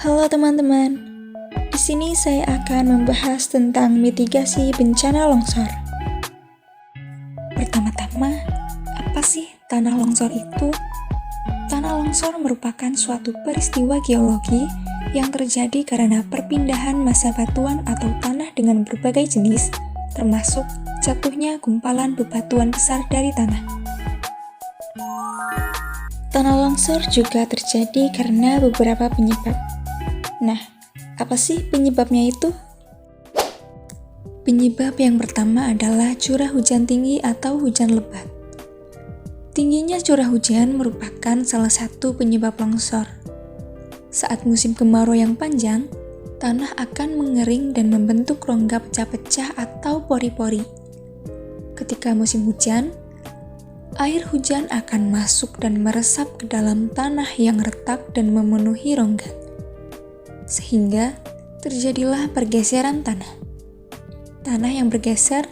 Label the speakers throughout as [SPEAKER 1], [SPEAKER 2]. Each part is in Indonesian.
[SPEAKER 1] Halo teman-teman, di sini saya akan membahas tentang mitigasi bencana longsor. Pertama-tama, apa sih tanah longsor itu? Tanah longsor merupakan suatu peristiwa geologi yang terjadi karena perpindahan massa batuan atau tanah dengan berbagai jenis, termasuk jatuhnya gumpalan bebatuan besar dari tanah. Tanah longsor juga terjadi karena beberapa penyebab. Nah, apa sih penyebabnya itu? Penyebab yang pertama adalah curah hujan tinggi atau hujan lebat. Tingginya curah hujan merupakan salah satu penyebab longsor. Saat musim kemarau yang panjang, tanah akan mengering dan membentuk rongga pecah-pecah atau pori-pori. Ketika musim hujan, air hujan akan masuk dan meresap ke dalam tanah yang retak dan memenuhi rongga. Sehingga terjadilah pergeseran tanah. Tanah yang bergeser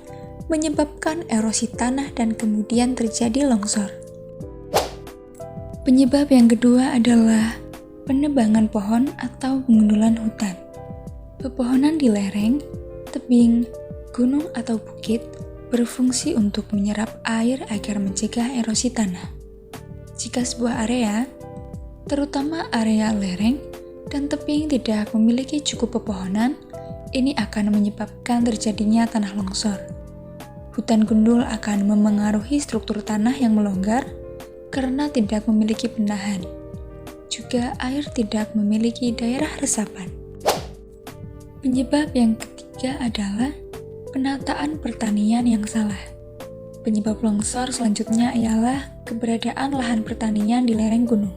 [SPEAKER 1] menyebabkan erosi tanah dan kemudian terjadi longsor. Penyebab yang kedua adalah penebangan pohon atau pengundulan hutan. Pepohonan di lereng, tebing, gunung atau bukit berfungsi untuk menyerap air agar mencegah erosi tanah. Jika sebuah area, terutama area lereng dan tebing tidak memiliki cukup pepohonan, ini akan menyebabkan terjadinya tanah longsor. Hutan gundul akan memengaruhi struktur tanah yang melonggar karena tidak memiliki penahan. Juga air tidak memiliki daerah resapan. Penyebab yang ketiga adalah penataan pertanian yang salah. Penyebab longsor selanjutnya ialah keberadaan lahan pertanian di lereng gunung.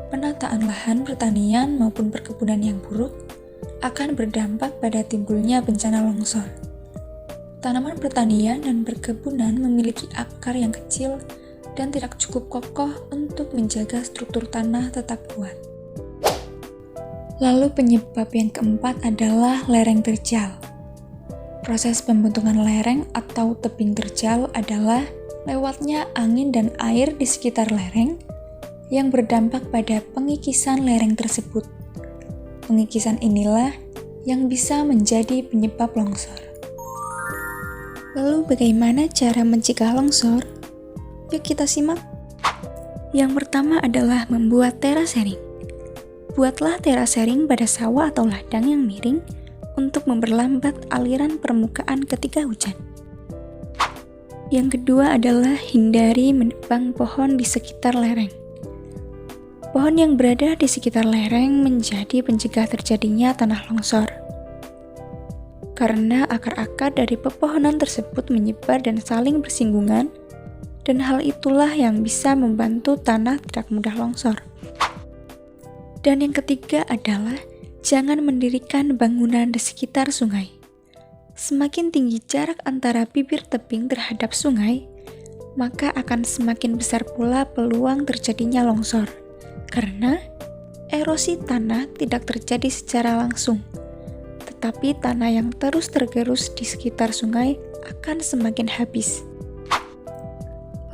[SPEAKER 1] Penataan lahan pertanian maupun perkebunan yang buruk akan berdampak pada timbulnya bencana longsor. Tanaman pertanian dan perkebunan memiliki akar yang kecil dan tidak cukup kokoh untuk menjaga struktur tanah tetap kuat. Lalu penyebab yang keempat adalah lereng terjal. Proses pembentukan lereng atau tebing terjal adalah lewatnya angin dan air di sekitar lereng yang berdampak pada pengikisan lereng tersebut. Pengikisan inilah yang bisa menjadi penyebab longsor. Lalu bagaimana cara mencegah longsor? Yuk kita simak. Yang pertama adalah membuat terasering. Buatlah terasering pada sawah atau ladang yang miring untuk memperlambat aliran permukaan ketika hujan. Yang kedua adalah hindari menebang pohon di sekitar lereng. Pohon yang berada di sekitar lereng menjadi pencegah terjadinya tanah longsor. Karena akar-akar dari pepohonan tersebut menyebar dan saling bersinggungan, dan hal itulah yang bisa membantu tanah tidak mudah longsor. Dan yang ketiga adalah jangan mendirikan bangunan di sekitar sungai. Semakin tinggi jarak antara bibir tebing terhadap sungai, maka akan semakin besar pula peluang terjadinya longsor. Karena erosi tanah tidak terjadi secara langsung, tetapi tanah yang terus tergerus di sekitar sungai akan semakin habis.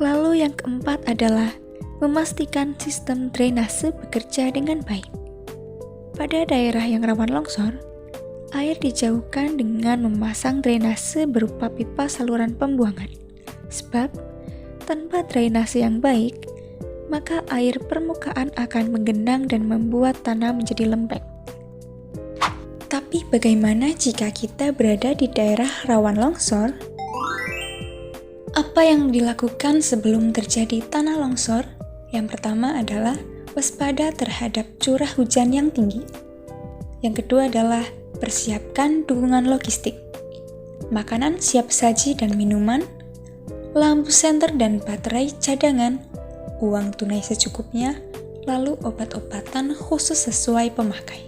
[SPEAKER 1] Lalu yang keempat adalah memastikan sistem drainase bekerja dengan baik. Pada daerah yang rawan longsor, air dijauhkan dengan memasang drainase berupa pipa saluran pembuangan. Sebab, tanpa drainase yang baik, maka air permukaan akan menggenang dan membuat tanah menjadi lembek. Tapi bagaimana jika kita berada di daerah rawan longsor? Apa yang dilakukan sebelum terjadi tanah longsor? Yang pertama adalah waspada terhadap curah hujan yang tinggi. Yang kedua adalah persiapkan dukungan logistik. Makanan siap saji dan minuman, lampu senter dan baterai cadangan, uang tunai secukupnya, lalu obat-obatan khusus sesuai pemakai.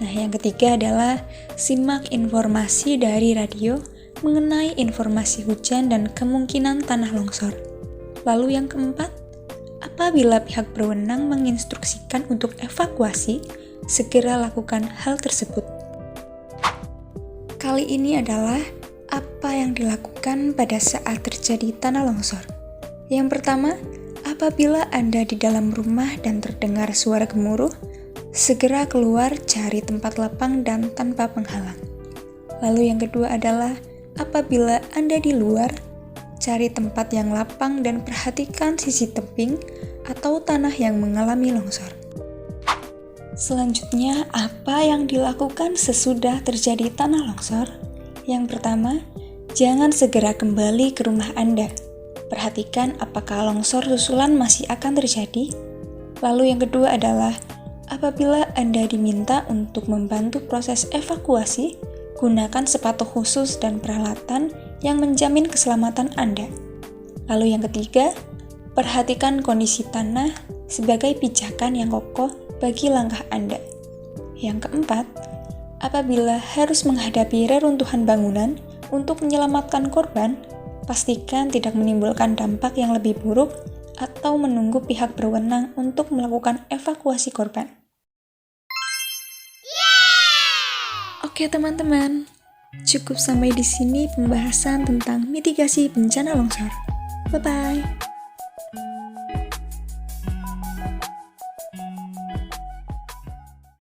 [SPEAKER 1] Nah, yang ketiga adalah simak informasi dari radio mengenai informasi hujan dan kemungkinan tanah longsor. Lalu yang keempat, apabila pihak berwenang menginstruksikan untuk evakuasi, segera lakukan hal tersebut. Kali ini adalah apa yang dilakukan pada saat terjadi tanah longsor. Yang pertama, apabila Anda di dalam rumah dan terdengar suara gemuruh, segera keluar cari tempat lapang dan tanpa penghalang. Lalu yang kedua adalah apabila Anda di luar, cari tempat yang lapang dan perhatikan sisi tebing atau tanah yang mengalami longsor. Selanjutnya, apa yang dilakukan sesudah terjadi tanah longsor? Yang pertama, jangan segera kembali ke rumah Anda. Perhatikan apakah longsor susulan masih akan terjadi. Lalu yang kedua adalah, apabila Anda diminta untuk membantu proses evakuasi, gunakan sepatu khusus dan peralatan yang menjamin keselamatan Anda. Lalu yang ketiga, perhatikan kondisi tanah sebagai pijakan yang kokoh bagi langkah Anda. Yang keempat, apabila harus menghadapi reruntuhan bangunan untuk menyelamatkan korban, pastikan tidak menimbulkan dampak yang lebih buruk atau menunggu pihak berwenang untuk melakukan evakuasi korban. Oke teman-teman, cukup sampai di sini pembahasan tentang mitigasi bencana longsor. Bye-bye.